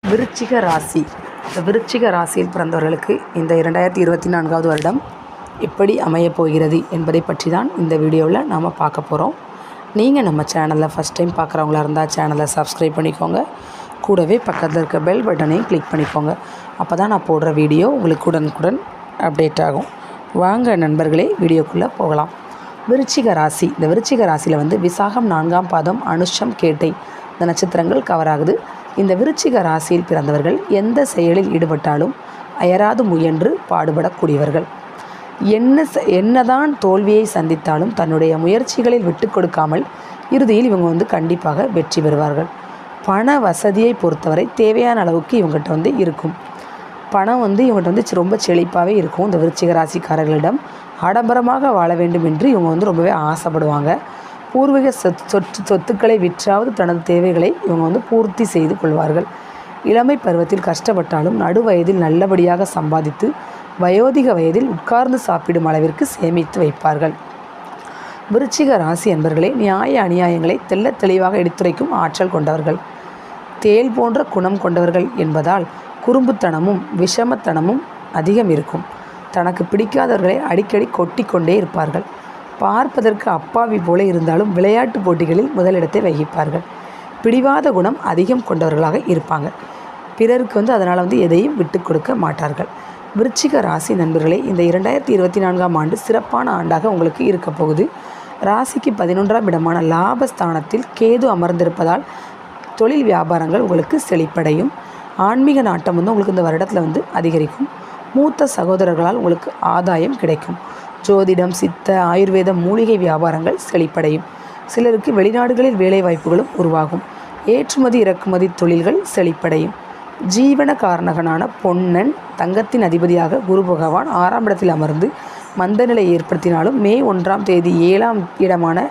விருச்சிக ராசி. இந்த விருச்சிக ராசியில் பிறந்தவர்களுக்கு இந்த 2024 வருடம் எப்படி அமையப் போகிறது என்பதை பற்றி தான் இந்த வீடியோவில் நாம் பார்க்க போகிறோம். நீங்கள் நம்ம சேனலில் ஃபஸ்ட் டைம் பார்க்குறவங்களா இருந்தால் சேனலை சப்ஸ்கிரைப் பண்ணிக்கோங்க. கூடவே பக்கத்தில் இருக்க பெல் பட்டனையும் கிளிக் பண்ணிக்கோங்க. அப்போ தான் நான் போடுற வீடியோ உங்களுக்கு உடனுக்குடன் அப்டேட் ஆகும். வாங்க நண்பர்களே, வீடியோக்குள்ளே போகலாம். விருச்சிக ராசி. இந்த விருச்சிக ராசியில் விசாகம் 4ஆம் பாதம், அனுஷம், கேட்டை இந்த நட்சத்திரங்கள் கவர் ஆகுது. இந்த விருச்சிக ராசியில் பிறந்தவர்கள் எந்த செயலில் ஈடுபட்டாலும் அயராது முயன்று பாடுபடக்கூடியவர்கள். என்னதான் தோல்வியை சந்தித்தாலும் தன்னுடைய முயற்சிகளில் விட்டு கொடுக்காமல் இறுதியில் இவங்க கண்டிப்பாக வெற்றி பெறுவார்கள். பண வசதியை பொறுத்தவரை தேவையான அளவுக்கு இவங்ககிட்ட இருக்கும். பணம் இவங்ககிட்ட ரொம்ப செழிப்பாகவே இருக்கும். இந்த விருச்சிக ராசிக்காரர்களிடம் ஆடம்பரமாக வாழ வேண்டும் என்று இவங்க ரொம்பவே ஆசைப்படுவாங்க. பூர்வீக சொத்துக்களை விற்றாவது தனது தேவைகளை இவங்க பூர்த்தி செய்து கொள்வார்கள். இளமை பருவத்தில் கஷ்டப்பட்டாலும் நடுவயதில் நல்லபடியாக சம்பாதித்து வயோதிக வயதில் உட்கார்ந்து சாப்பிடும் அளவிற்கு சேமித்து வைப்பார்கள். விருச்சிக ராசி என்பவர்களே நியாய அநியாயங்களை தெள்ள தெளிவாக எடுத்துரைக்கும் ஆற்றல் கொண்டவர்கள். தேள் போன்ற குணம் கொண்டவர்கள் என்பதால் குறும்புத்தனமும் விஷமத்தனமும் அதிகம் இருக்கும். தனக்கு பிடிக்காதவர்களை அடிக்கடி கொட்டி கொண்டே இருப்பார்கள். பார்ப்பதற்கு அப்பாவி போல இருந்தாலும் விளையாட்டு போட்டிகளில் முதலிடத்தை வகிப்பார்கள். பிடிவாத குணம் அதிகம் கொண்டவர்களாக இருப்பாங்க. பிறருக்கு அதனால் எதையும் விட்டு கொடுக்க மாட்டார்கள். விருச்சிக ராசி நண்பர்களே, இந்த 2024ஆம் ஆண்டு சிறப்பான ஆண்டாக உங்களுக்கு இருக்க போகுது. ராசிக்கு 11ஆம் இடமான லாபஸ்தானத்தில் கேது அமர்ந்திருப்பதால் தொழில் வியாபாரங்கள் உங்களுக்கு செழிப்படையும். ஆன்மீக நாட்டம் உங்களுக்கு இந்த வருடத்தில் அதிகரிக்கும். மூத்த சகோதரர்களால் உங்களுக்கு ஆதாயம் கிடைக்கும். ஜோதிடம், சித்த, ஆயுர்வேத, மூலிகை வியாபாரங்கள் செழிப்படையும். சிலருக்கு வெளிநாடுகளில் வேலை வாய்ப்புகளும் உருவாகும். ஏற்றுமதி இறக்குமதி தொழில்கள் செழிப்படையும். ஜீவன காரணகனான பொன்னன் தங்கத்தின் அதிபதியாக குரு பகவான் 6ஆம் இடத்தில் அமர்ந்து மந்த நிலை ஏற்படுத்தினாலும் மே 1ஆம் தேதி 7ஆம் இடமான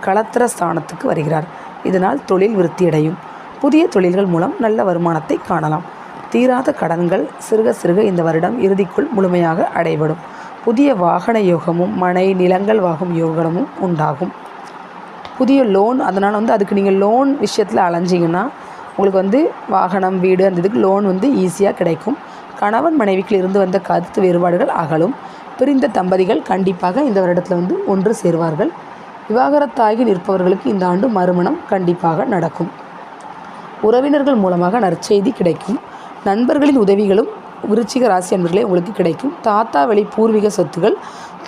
களத்திர ஸ்தானத்துக்கு வருகிறார். இதனால் தொழில் விருத்தியடையும். புதிய தொழில்கள் மூலம் நல்ல வருமானத்தை காணலாம். தீராத கடன்கள் சிறுக சிறுக இந்த வருடம் இறுதிக்குள் முழுமையாக அடைபடும். புதிய வாகன யோகமும் மனை நிலங்கள் வாங்கும் யோகமும் உண்டாகும். புதிய லோன், அதனால் அதுக்கு நீங்கள் லோன் விஷயத்தில் அலைஞ்சிங்கன்னா உங்களுக்கு வாகனம், வீடு அந்த இதுக்கு லோன் ஈஸியாக கிடைக்கும். கணவன் மனைவிக்கு இருந்து வந்த கருத்து வேறுபாடுகள் அகலும். பிரிந்த தம்பதிகள் கண்டிப்பாக இந்த வருடத்தில் ஒன்று சேர்வார்கள். விவாகரத்தாகி நிற்பவர்களுக்கு இந்த ஆண்டு மறுமணம் கண்டிப்பாக நடக்கும். உறவினர்கள் மூலமாக நற்செய்தி கிடைக்கும். நண்பர்களின் உதவிகளும் விருச்சிக ராசி என்பர்களே உங்களுக்கு கிடைக்கும். தாத்தா வழி பூர்வீக சொத்துகள்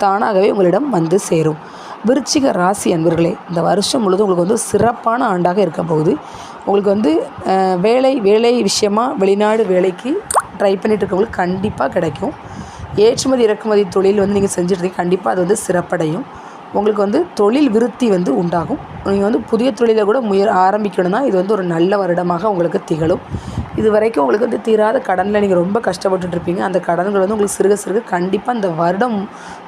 தானாகவே உங்களிடம் வந்து சேரும். விருச்சிக ராசி என்பர்களே, இந்த வருஷம் முழுவதும் உங்களுக்கு சிறப்பான ஆண்டாக இருக்க போகுது. உங்களுக்கு வேலை விஷயமாக வெளிநாடு வேலைக்கு ட்ரை பண்ணிட்டு இருக்கவங்களுக்கு கண்டிப்பாக கிடைக்கும். ஏற்றுமதி இறக்குமதி தொழில் நீங்கள் செஞ்சுட்டு கண்டிப்பாக அது சிறப்படையும். உங்களுக்கு தொழில் விருத்தி உண்டாகும். நீங்கள் புதிய தொழிலை கூட ஆரம்பிக்கணும்னா இது ஒரு நல்ல வருடமாக உங்களுக்கு திகழும். இது வரைக்கும் உங்களுக்கு தீராத கடனில் நீங்கள் ரொம்ப கஷ்டப்பட்டுருப்பீங்க. அந்த கடன்கள் உங்களுக்கு சிறுக சிறுக கண்டிப்பாக இந்த வருடம்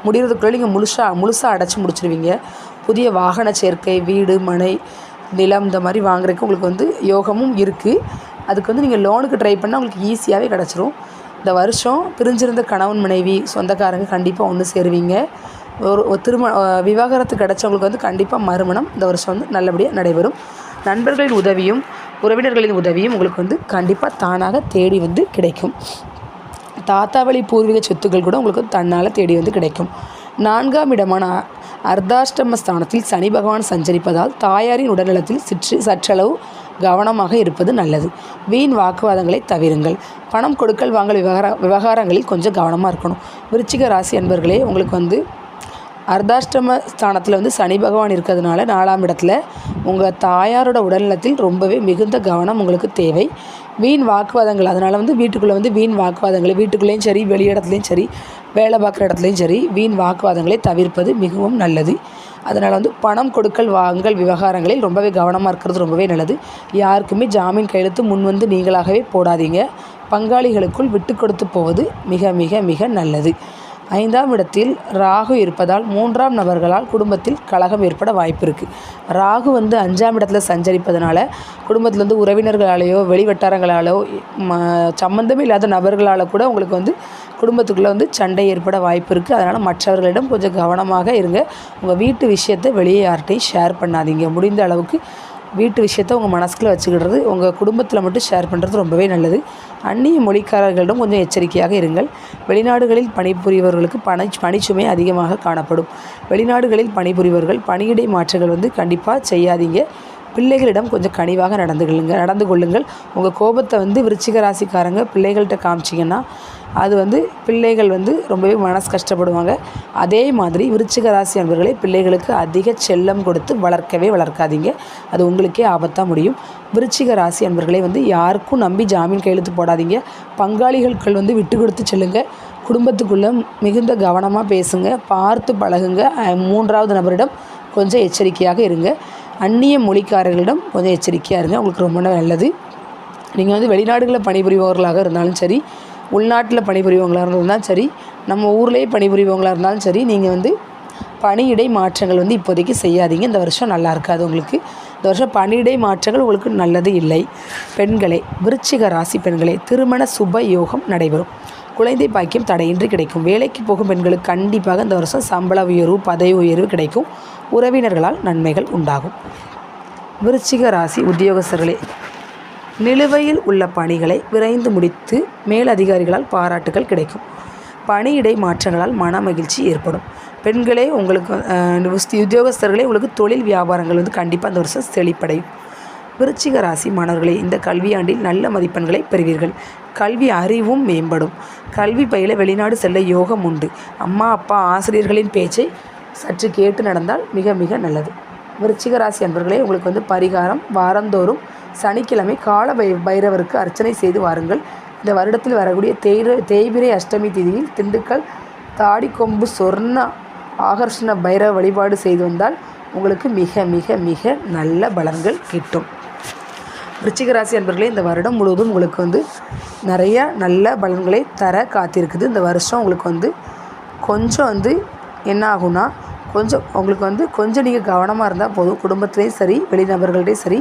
முடிகிறதுக்குள்ளே நீங்கள் முழுசாக அடைச்சி முடிச்சிடுவீங்க. புதிய வாகன சேர்க்கை, வீடு, மனை, நிலம் இந்த மாதிரி வாங்குறதுக்கு உங்களுக்கு யோகமும் இருக்குது. அதுக்கு நீங்கள் லோனுக்கு ட்ரை பண்ணால் உங்களுக்கு ஈஸியாகவே கிடச்சிரும். இந்த வருஷம் பிரிஞ்சிருந்த கணவன் மனைவி சொந்தக்காரங்க கண்டிப்பாக ஒன்று சேருவீங்க. ஒரு விவாகரத்து கிடச்சவங்களுக்கு கண்டிப்பாக மறுமணம் இந்த வருஷம் நல்லபடியாக நடைபெறும். நண்பர்களின் உதவியும் உறவினர்களின் உதவியும் உங்களுக்கு கண்டிப்பாக தானாக தேடி கிடைக்கும். தாத்தா வழி பூர்வீக சொத்துக்கள் கூட உங்களுக்கு தன்னால் தேடி கிடைக்கும். 4ஆம் இடமான அர்த்தாஷ்டம ஸ்தானத்தில் சனி பகவான் சஞ்சரிப்பதால் தாயாரின் உடல்நலத்தில் சற்றளவு கவனமாக இருப்பது நல்லது. வீண் வாக்குவாதங்களை தவிருங்கள். பணம் கொடுக்கல் வாங்கல் விவகாரங்களில் கொஞ்சம் கவனமாக இருக்கணும். விருச்சிக ராசி அன்பர்களே, உங்களுக்கு அர்த்தாஷ்டம ஸ்தானத்தில் சனி பகவான் இருக்கிறதுனால 4ஆம் இடத்துல உங்கள் தாயாரோட உடல்நலத்தில் ரொம்பவே மிகுந்த கவனம் உங்களுக்கு தேவை. வீண் வாக்குவாதங்கள், அதனால் வீட்டுக்குள்ளே வீண் வாக்குவாதங்களை வீட்டுக்குள்ளேயும் சரி, வெளியிடத்துலேயும் சரி, வேலை பார்க்குற இடத்துலையும் சரி வீண் வாக்குவாதங்களை தவிர்ப்பது மிகவும் நல்லது. அதனால் பணம் கொடுக்கல் வாங்கல் விவகாரங்களில் ரொம்பவே கவனமாக இருக்கிறது ரொம்பவே நல்லது. யாருக்குமே ஜாமீன் கையெழுத்து முன் நீங்களாகவே போடாதீங்க. பங்காளிகளுக்குள் விட்டு கொடுத்து போவது மிக மிக மிக நல்லது. 5ஆம் இடத்தில் ராகு இருப்பதால் 3ஆம் நபர்களால் குடும்பத்தில் கலகம் ஏற்பட வாய்ப்பு இருக்குது. ராகு 5ஆம் இடத்துல சஞ்சரிப்பதனால குடும்பத்தில் உறவினர்களாலேயோ வெளிவட்டாரங்களாலோ சம்மந்தமே இல்லாத நபர்களால் கூட உங்களுக்கு குடும்பத்துக்குள்ளே சண்டை ஏற்பட வாய்ப்பு இருக்குது. அதனால் மற்றவர்களிடம் கொஞ்சம் கவனமாக இருங்க. உங்கள் வீட்டு விஷயத்தை வெளியே யார்கிட்டையும் ஷேர் பண்ணாதீங்க. முடிந்த அளவுக்கு வீட்டு விஷயத்த உங்கள் மனசுக்குள்ளே வச்சுக்கிடுறது, உங்கள் குடும்பத்தில் மட்டும் ஷேர் பண்ணுறது ரொம்பவே நல்லது. அந்நிய மொழிக்காரர்களிடம் கொஞ்சம் எச்சரிக்கையாக இருங்கள். வெளிநாடுகளில் பணிபுரிபவர்களுக்கு பணிச்சுமை அதிகமாக காணப்படும். வெளிநாடுகளில் பணிபுரிபவர்கள் பணியிடை மாற்றங்கள் கண்டிப்பாக செய்யாதீங்க. பிள்ளைகளிடம் கொஞ்சம் கனிவாக நடந்து கொள்ளுங்கள். உங்கள் கோபத்தை விருச்சிக ராசிக்காரங்க பிள்ளைகள்கிட்ட காமிச்சிங்கன்னா அது பிள்ளைகள் ரொம்பவே மனசு கஷ்டப்படுவாங்க. அதே மாதிரி விருச்சிக ராசி அன்பர்களே, பிள்ளைகளுக்கு அதிக செல்லம் கொடுத்து வளர்க்காதீங்க. அது உங்களுக்கே ஆபத்தாக முடியும். விருச்சிக ராசி அன்பர்களே, யாருக்கும் நம்பி ஜாமீன் கையெழுத்து போடாதீங்க. பங்காளிகளுக்கு விட்டு கொடுத்து செல்லுங்க. குடும்பத்துக்குள்ளே மிகுந்த கவனமாக பேசுங்க, பார்த்து பழகுங்க. மூன்றாவது நபரிடம் கொஞ்சம் எச்சரிக்கையாக இருங்க. அந்நிய மொழிக்காரர்களிடம் கொஞ்சம் எச்சரிக்கையாக இருங்க, உங்களுக்கு ரொம்ப நல்லது. நீங்கள் வெளிநாடுகளில் பணிபுரிபவர்களாக இருந்தாலும் சரி, உள்நாட்டில் பணிபுரிபவங்களாக இருந்தாலும் சரி, நம்ம ஊர்லேயே பணிபுரிபவங்களாக இருந்தாலும் சரி, நீங்கள் பணியிடை மாற்றங்கள் இப்போதைக்கு செய்யாதீங்க. இந்த வருஷம் நல்லா இருக்காது உங்களுக்கு. இந்த வருஷம் பணியிடை மாற்றங்கள் உங்களுக்கு நல்லது இல்லை. பெண்களே, விருச்சிக ராசி பெண்களே, திருமண சுப யோகம் நடைபெறும். குழந்தை பாக்கியம் தடையின்றி கிடைக்கும். வேலைக்கு போகும் பெண்களுக்கு கண்டிப்பாக இந்த வருஷம் சம்பள உயர்வு, பதவி உயர்வு கிடைக்கும். உறவினர்களால் நன்மைகள் உண்டாகும். விருச்சிக ராசி உத்தியோகஸ்தர்களே, நிலுவையில் உள்ள பணிகளை விரைந்து முடித்து மேலதிகாரிகளால் பாராட்டுகள் கிடைக்கும். பணியிடை மாற்றங்களால் மன மகிழ்ச்சி ஏற்படும். பெண்களே, உங்களுக்கு உத்தியோகஸ்தர்களே, உங்களுக்கு தொழில் வியாபாரங்கள் கண்டிப்பாக இந்த வருஷம் செழிப்படையும். விருச்சிக ராசி மாணவர்களே, இந்த கல்வியாண்டில் நல்ல மதிப்பெண்களை பெறுவீர்கள். கல்வி அறிவும் மேம்படும். கல்வி பயில வெளிநாடு செல்ல யோகம் உண்டு. அம்மா அப்பா ஆசிரியர்களின் பேச்சை சற்று கேட்டு நடந்தால் மிக மிக நல்லது. விருச்சிக ராசி அன்பர்களே, உங்களுக்கு பரிகாரம் வாரந்தோறும் சனிக்கிழமை கால பைரவருக்கு அர்ச்சனை செய்து வாருங்கள். இந்த வருடத்தில் வரக்கூடிய தேய்பிரை அஷ்டமி திதியில் திண்டுக்கல் தாடிக்கொம்பு சொர்ண ஆகர்ஷண பைரவ வழிபாடு செய்து வந்தால் உங்களுக்கு மிக மிக மிக நல்ல பலன்கள் கிட்டும். விருச்சிக ராசி அன்பர்களே, இந்த வருடம் முழுவதும் உங்களுக்கு நிறைய நல்ல பலன்களை தர காத்திருக்குது. இந்த வருஷம் உங்களுக்கு கொஞ்சம் என்ன ஆகும்னா, உங்களுக்கு கொஞ்சம் நீங்கள் கவனமாக இருந்தால் போதும். குடும்பத்துலேயும் சரி, வெளிநபர்கள்டையும் சரி,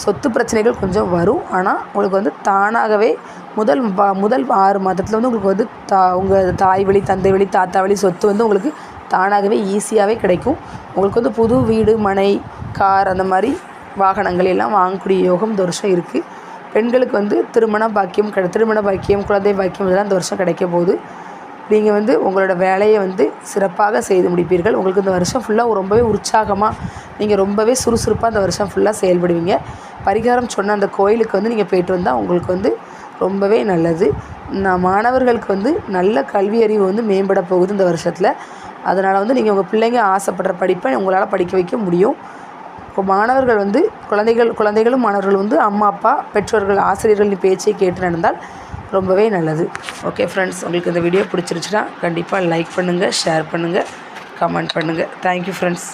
சொத்து பிரச்சனைகள் கொஞ்சம் வரும். ஆனால் உங்களுக்கு தானாகவே முதல் 6 மாதத்தில் உங்களுக்கு உங்கள் தாய் வழி, தந்தை வழி, தாத்தா வழி சொத்து உங்களுக்கு தானாகவே ஈஸியாகவே கிடைக்கும். உங்களுக்கு புது வீடு, மனை, கார், அந்த மாதிரி வாகனங்கள் எல்லாம் வாங்கக்கூடிய யோகம் இந்த வருஷம் இருக்குது. பெண்களுக்கு திருமண பாக்கியம், குழந்தை பாக்கியம் இதெல்லாம் இந்த வருஷம் கிடைக்க போகுது. நீங்கள் உங்களோட வேலையை சிறப்பாக செய்து முடிப்பீர்கள். உங்களுக்கு இந்த வருஷம் ஃபுல்லாக ரொம்பவே உற்சாகமாக, நீங்கள் ரொம்பவே சுறுசுறுப்பாக இந்த வருஷம் ஃபுல்லாக செயல்படுவீங்க. பரிகாரம் சொன்ன அந்த கோயிலுக்கு நீங்கள் போய்ட்டு வந்தால் உங்களுக்கு ரொம்பவே நல்லது. மாணவர்களுக்கு நல்ல கல்வி அறிவு மேம்பட போகுது இந்த வருஷத்தில். அதனால் நீங்கள் உங்கள் பிள்ளைங்க ஆசைப்படுற படிப்பை உங்களால் படிக்க வைக்க முடியும். இப்போ மாணவர்கள் குழந்தைகளும் மாணவர்கள் அம்மா அப்பா பெற்றோர்கள் ஆசிரியர்களின் பேச்சை கேட்டு நடந்தால் ரொம்பவே நல்லது. ஓகே ஃப்ரெண்ட்ஸ், உங்களுக்கு இந்த வீடியோ பிடிச்சிருச்சுன்னா கண்டிப்பாக லைக் பண்ணுங்கள், ஷேர் பண்ணுங்கள், கமெண்ட் பண்ணுங்கள். Thank you friends.